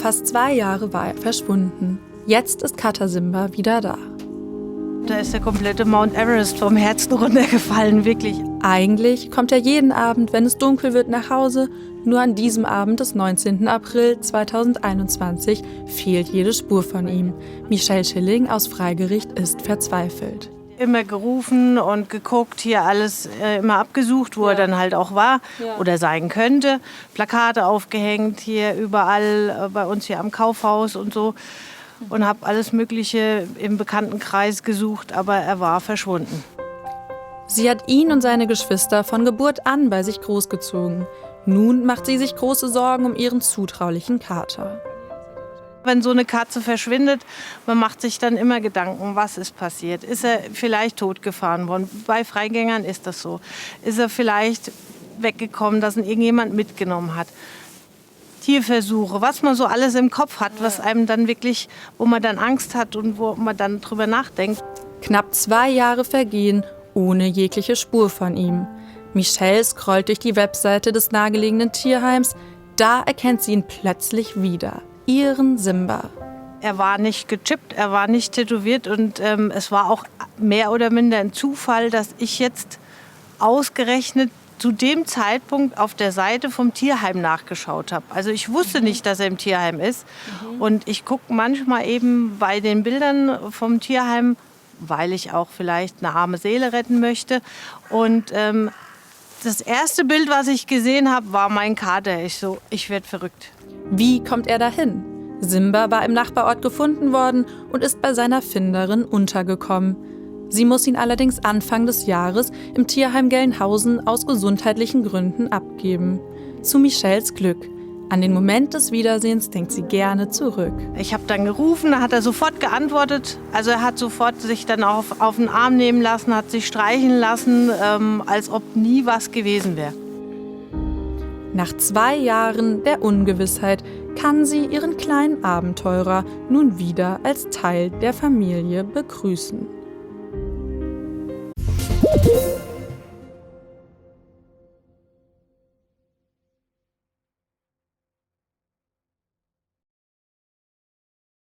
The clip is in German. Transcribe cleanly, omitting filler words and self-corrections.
Fast 2 Jahre war er verschwunden. Jetzt ist Kater Simba wieder da. Da ist der komplette Mount Everest vom Herzen runtergefallen, wirklich. Eigentlich kommt er jeden Abend, wenn es dunkel wird, nach Hause. Nur an diesem Abend des 19. April 2021 fehlt jede Spur von ihm. Michelle Schilling aus Freigericht ist verzweifelt. Immer gerufen und geguckt, hier alles immer abgesucht, wo er dann halt auch war oder sein könnte. Plakate aufgehängt, hier überall bei uns hier am Kaufhaus und so. Und habe alles Mögliche im Bekanntenkreis gesucht, aber er war verschwunden. Sie hat ihn und seine Geschwister von Geburt an bei sich großgezogen. Nun macht sie sich große Sorgen um ihren zutraulichen Kater. Wenn so eine Katze verschwindet, man macht sich dann immer Gedanken, was ist passiert? Ist er vielleicht totgefahren worden? Bei Freigängern ist das so. Ist er vielleicht weggekommen, dass ihn irgendjemand mitgenommen hat? Tierversuche, was man so alles im Kopf hat, was einem dann wirklich, wo man dann Angst hat und wo man dann drüber nachdenkt. Knapp 2 Jahre vergehen, ohne jegliche Spur von ihm. Michelle scrollt durch die Webseite des nahegelegenen Tierheims. Da erkennt sie ihn plötzlich wieder. Ihren Simba. Er war nicht gechippt, er war nicht tätowiert und es war auch mehr oder minder ein Zufall, dass ich jetzt ausgerechnet zu dem Zeitpunkt auf der Seite vom Tierheim nachgeschaut habe. Also ich wusste nicht, dass er im Tierheim ist. Und ich gucke manchmal eben bei den Bildern vom Tierheim, weil ich auch vielleicht eine arme Seele retten möchte. Und das erste Bild, was ich gesehen habe, war mein Kater. Ich werde verrückt. Wie kommt er dahin? Simba war im Nachbarort gefunden worden und ist bei seiner Finderin untergekommen. Sie muss ihn allerdings Anfang des Jahres im Tierheim Gelnhausen aus gesundheitlichen Gründen abgeben. Zu Michelles Glück. An den Moment des Wiedersehens denkt sie gerne zurück. Ich habe dann gerufen, da hat er sofort geantwortet. Also er hat sofort sich dann auf den Arm nehmen lassen, hat sich streicheln lassen, als ob nie was gewesen wäre. Nach 2 Jahren der Ungewissheit kann sie ihren kleinen Abenteurer nun wieder als Teil der Familie begrüßen.